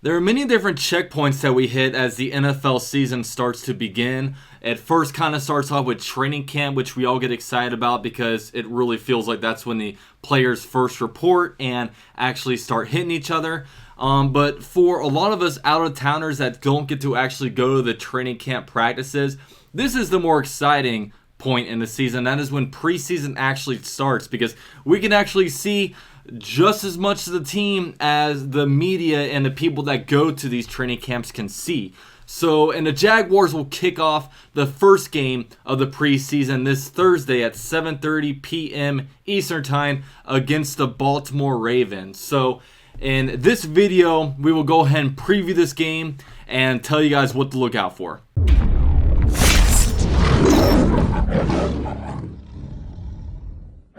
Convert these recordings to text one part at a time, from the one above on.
There are many different checkpoints that we hit as the NFL season starts to begin. It first kind of starts off with training camp, which we all get excited about because it really feels like that's when the players first report and actually start hitting each other. But for a lot of us out-of-towners that don't get to actually go to the training camp practices, this is the more exciting point in the season. That is when preseason actually starts, because we can actually see just as much of the team as the media and the people that go to these training camps can see. And the Jaguars will kick off the first game of the preseason this Thursday at 7:30 p.m. Eastern Time against the Baltimore Ravens. So in this video, we will go ahead and preview this game and tell you guys what to look out for.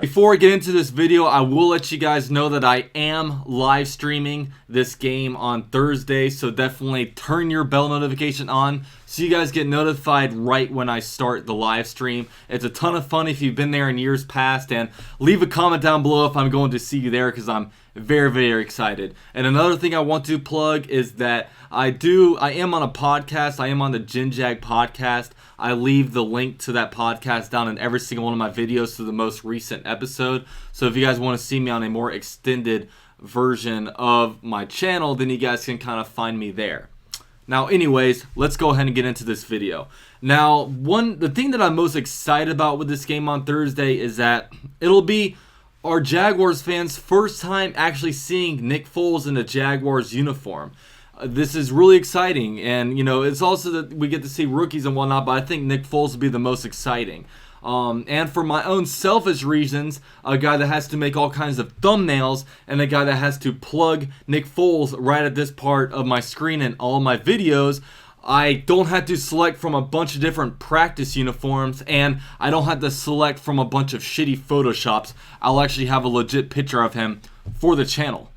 Before I get into this video, I will let you guys know that I am live streaming this game on Thursday, so definitely turn your bell notification on so you guys get notified right when I start the live stream. It's a ton of fun if you've been there in years past, and leave a comment down below if I'm going to see you there, because I'm very, very excited. And another thing I want to plug is that I am on a podcast. I am on the JAGS podcast. I leave the link to that podcast down in every single one of my videos to the most recent episode. So if you guys want to see me on a more extended version of my channel, then you guys can kind of find me there. Now, anyways, let's go ahead and get into this video. Now, the thing that I'm most excited about with this game on Thursday is that it'll be our Jaguars fans' first time actually seeing Nick Foles in a Jaguars uniform. This is really exciting, and it's also that we get to see rookies and whatnot, but I think Nick Foles will be the most exciting. And for my own selfish reasons, a guy that has to make all kinds of thumbnails and a guy that has to plug Nick Foles right at this part of my screen in all my videos, I don't have to select from a bunch of different practice uniforms, and I don't have to select from a bunch of shitty photoshops. I'll actually have a legit picture of him for the channel.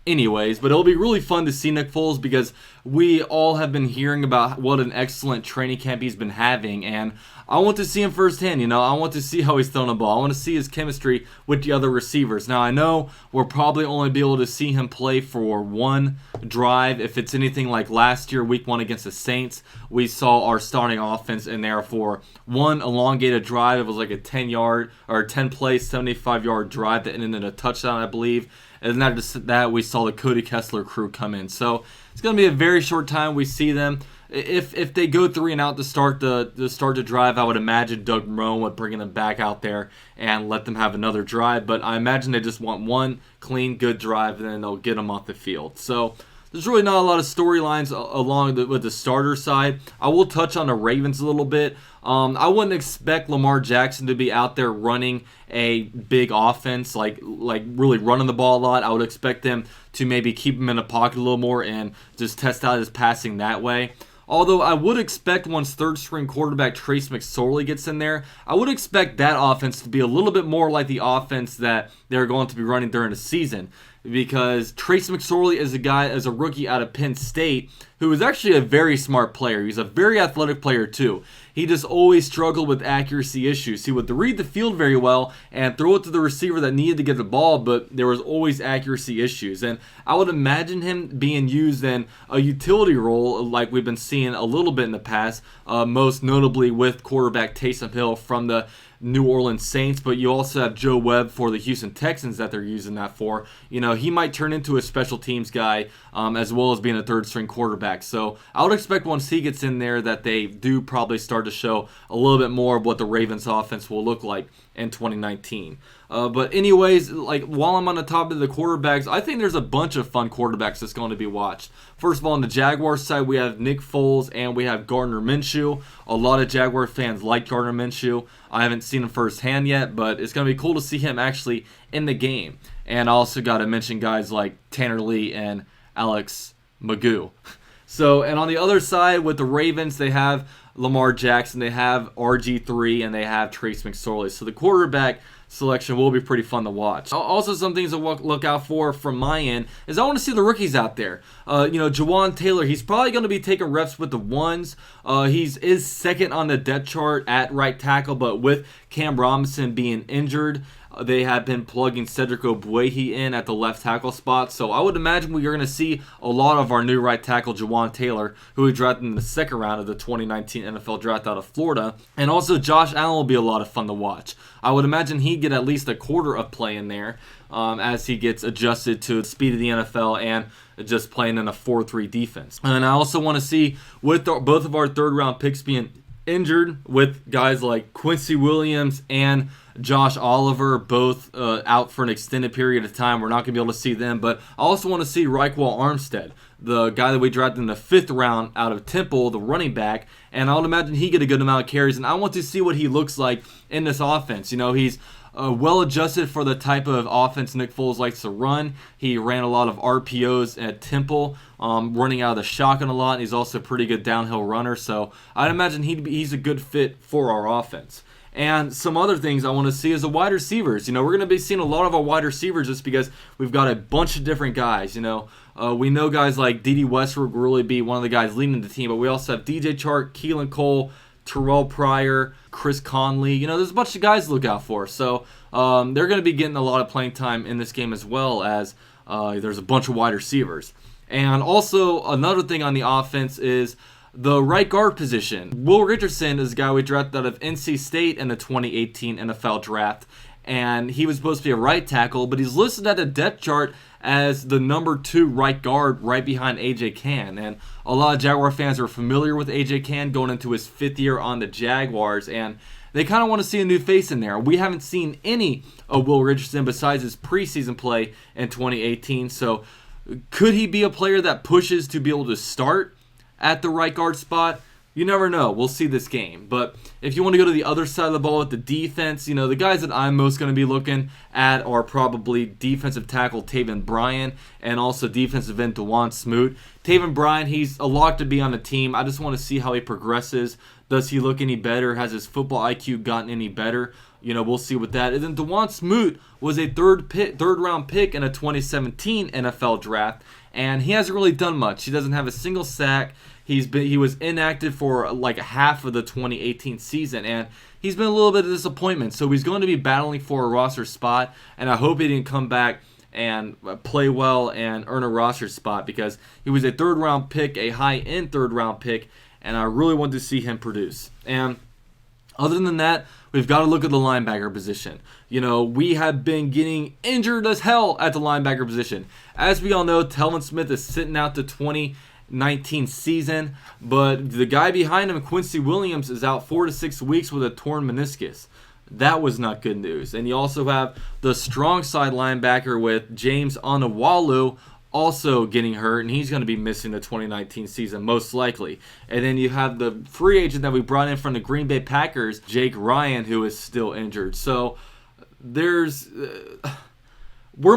Anyways, but it'll be really fun to see Nick Foles because we all have been hearing about what an excellent training camp he's been having, and I want to see him firsthand. I want to see how he's throwing a ball. I want to see his chemistry with the other receivers. Now, I know we'll probably only be able to see him play for one drive. If it's anything like last year, week 1 against the Saints, we saw our starting offense in there for one elongated drive. It was like a 10-yard or 10-play, 75-yard drive that ended in a touchdown, I believe. And not just that, we saw the Cody Kessler crew come in. So it's going to be a very short time we see them. If they go 3 and out to start the drive, I would imagine Doug Marrone would bring them back out there and let them have another drive. But I imagine they just want one clean, good drive, and then they'll get them off the field. So there's really not a lot of storylines along with the starter side. I will touch on the Ravens a little bit. I wouldn't expect Lamar Jackson to be out there running a big offense, like really running the ball a lot. I would expect them to maybe keep him in the pocket a little more and just test out his passing that way. Although I would expect once third-string quarterback Trace McSorley gets in there, I would expect that offense to be a little bit more like the offense that they're going to be running during the season. Because Trace McSorley is a rookie out of Penn State, who is actually a very smart player. He's a very athletic player too. He just always struggled with accuracy issues. He would read the field very well and throw it to the receiver that needed to get the ball, but there was always accuracy issues. And I would imagine him being used in a utility role like we've been seeing a little bit in the past, most notably with quarterback Taysom Hill from the New Orleans Saints, but you also have Joe Webb for the Houston Texans that they're using that for. He might turn into a special teams guy as well as being a third-string quarterback. So I would expect once he gets in there that they do probably start to show a little bit more of what the Ravens offense will look like in 2019. But anyways, while I'm on the topic of the quarterbacks, I think there's a bunch of fun quarterbacks that's going to be watched. First of all, on the Jaguars side, we have Nick Foles and we have Gardner Minshew. A lot of Jaguar fans like Gardner Minshew. I haven't seen him firsthand yet, but it's going to be cool to see him actually in the game. And I also got to mention guys like Tanner Lee and Alex Magoo. And on the other side, with the Ravens, they have Lamar Jackson, they have RG3, and they have Trace McSorley. So the quarterback selection will be pretty fun to watch. Also, some things to look out for from my end is I want to see the rookies out there. Jawan Taylor, he's probably going to be taking reps with the ones. He is second on the depth chart at right tackle, but with Cam Robinson being injured, they have been plugging Cedric Ogbuehi in at the left tackle spot. So I would imagine we are going to see a lot of our new right tackle, Jawan Taylor, who we drafted in the second round of the 2019 NFL draft out of Florida. And also Josh Allen will be a lot of fun to watch. I would imagine he'd get at least a quarter of play in there as he gets adjusted to the speed of the NFL and just playing in a 4-3 defense. And I also want to see, with both of our third-round picks being injured, with guys like Quincy Williams and Josh Oliver both out for an extended period of time. We're not going to be able to see them. But I also want to see Raekwon Armstead, the guy that we drafted in the 5th round out of Temple, the running back. And I would imagine he get a good amount of carries. And I want to see what he looks like in this offense. You know, he's well adjusted for the type of offense Nick Foles likes to run. He ran a lot of RPOs at Temple, running out of the shotgun a lot. And he's also a pretty good downhill runner. So I'd imagine he's a good fit for our offense. And some other things I want to see is the wide receivers. You know, we're going to be seeing a lot of our wide receivers just because we've got a bunch of different guys. You know, we know guys like D.D. Westbrook will really be one of the guys leading the team, but we also have DJ Chark, Keelan Cole, Terrell Pryor, Chris Conley. You know, there's a bunch of guys to look out for. So they're going to be getting a lot of playing time in this game as well as there's a bunch of wide receivers. And also another thing on the offense is the right guard position. Will Richardson is a guy we drafted out of NC State in the 2018 NFL draft, and he was supposed to be a right tackle, but he's listed at the depth chart as the number 2 right guard right behind A.J. Cann. And a lot of Jaguar fans are familiar with A.J. Cann going into his 5th year on the Jaguars, and they kind of want to see a new face in there. We haven't seen any of Will Richardson besides his preseason play in 2018, so could he be a player that pushes to be able to start at the right guard spot? You never know. We'll see this game. But if you want to go to the other side of the ball with the defense, you know, the guys that I'm most going to be looking at are probably defensive tackle Taven Bryan and also defensive end Dawuane Smoot. Taven Bryan, he's a lock to be on the team. I just want to see how he progresses. Does he look any better? Has his football IQ gotten any better? You know, we'll see with that. And then Dawuane Smoot was a third round pick in a 2017 NFL draft, and he hasn't really done much. He doesn't have a single sack. He was inactive for like half of the 2018 season, and he's been a little bit of disappointment. So he's going to be battling for a roster spot, and I hope he didn't come back and play well and earn a roster spot because he was a 3rd round pick, a high-end 3rd round pick, and I really want to see him produce. And other than that, we've got to look at the linebacker position. You know, we have been getting injured as hell at the linebacker position. As we all know, Telvin Smith is sitting out the 2019 season, but the guy behind him, Quincy Williams, is out 4 to 6 weeks with a torn meniscus. That was not good news. And you also have the strong side linebacker with James Onwualu also getting hurt, and he's going to be missing the 2019 season most likely. And then you have the free agent that we brought in from the Green Bay Packers, Jake Ryan, who is still injured. So we're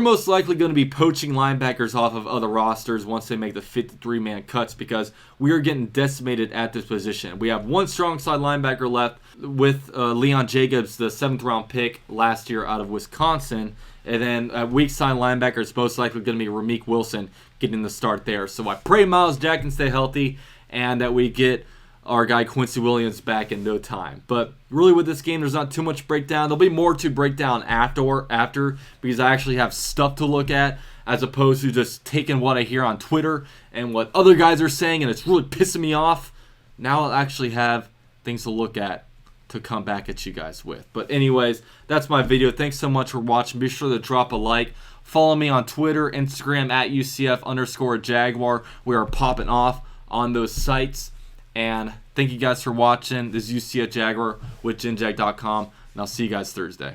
most likely going to be poaching linebackers off of other rosters once they make the 53-man cuts because we are getting decimated at this position. We have one strong side linebacker left with Leon Jacobs, the 7th round pick last year out of Wisconsin. And then at weak side linebacker, it's most likely going to be Ramik Wilson getting the start there. So I pray Myles Jack can stay healthy and that we get our guy Quincy Williams back in no time. But really with this game, there's not too much breakdown. There'll be more to break down after because I actually have stuff to look at as opposed to just taking what I hear on Twitter and what other guys are saying, and it's really pissing me off. Now I'll actually have things to look at to come back at you guys with. But anyways, that's my video. Thanks so much for watching. Be sure to drop a like. Follow me on Twitter, Instagram at UCF_Jaguar. We are popping off on those sites. And thank you guys for watching. This is UCF Jaguar with GenJag.com, and I'll see you guys Thursday.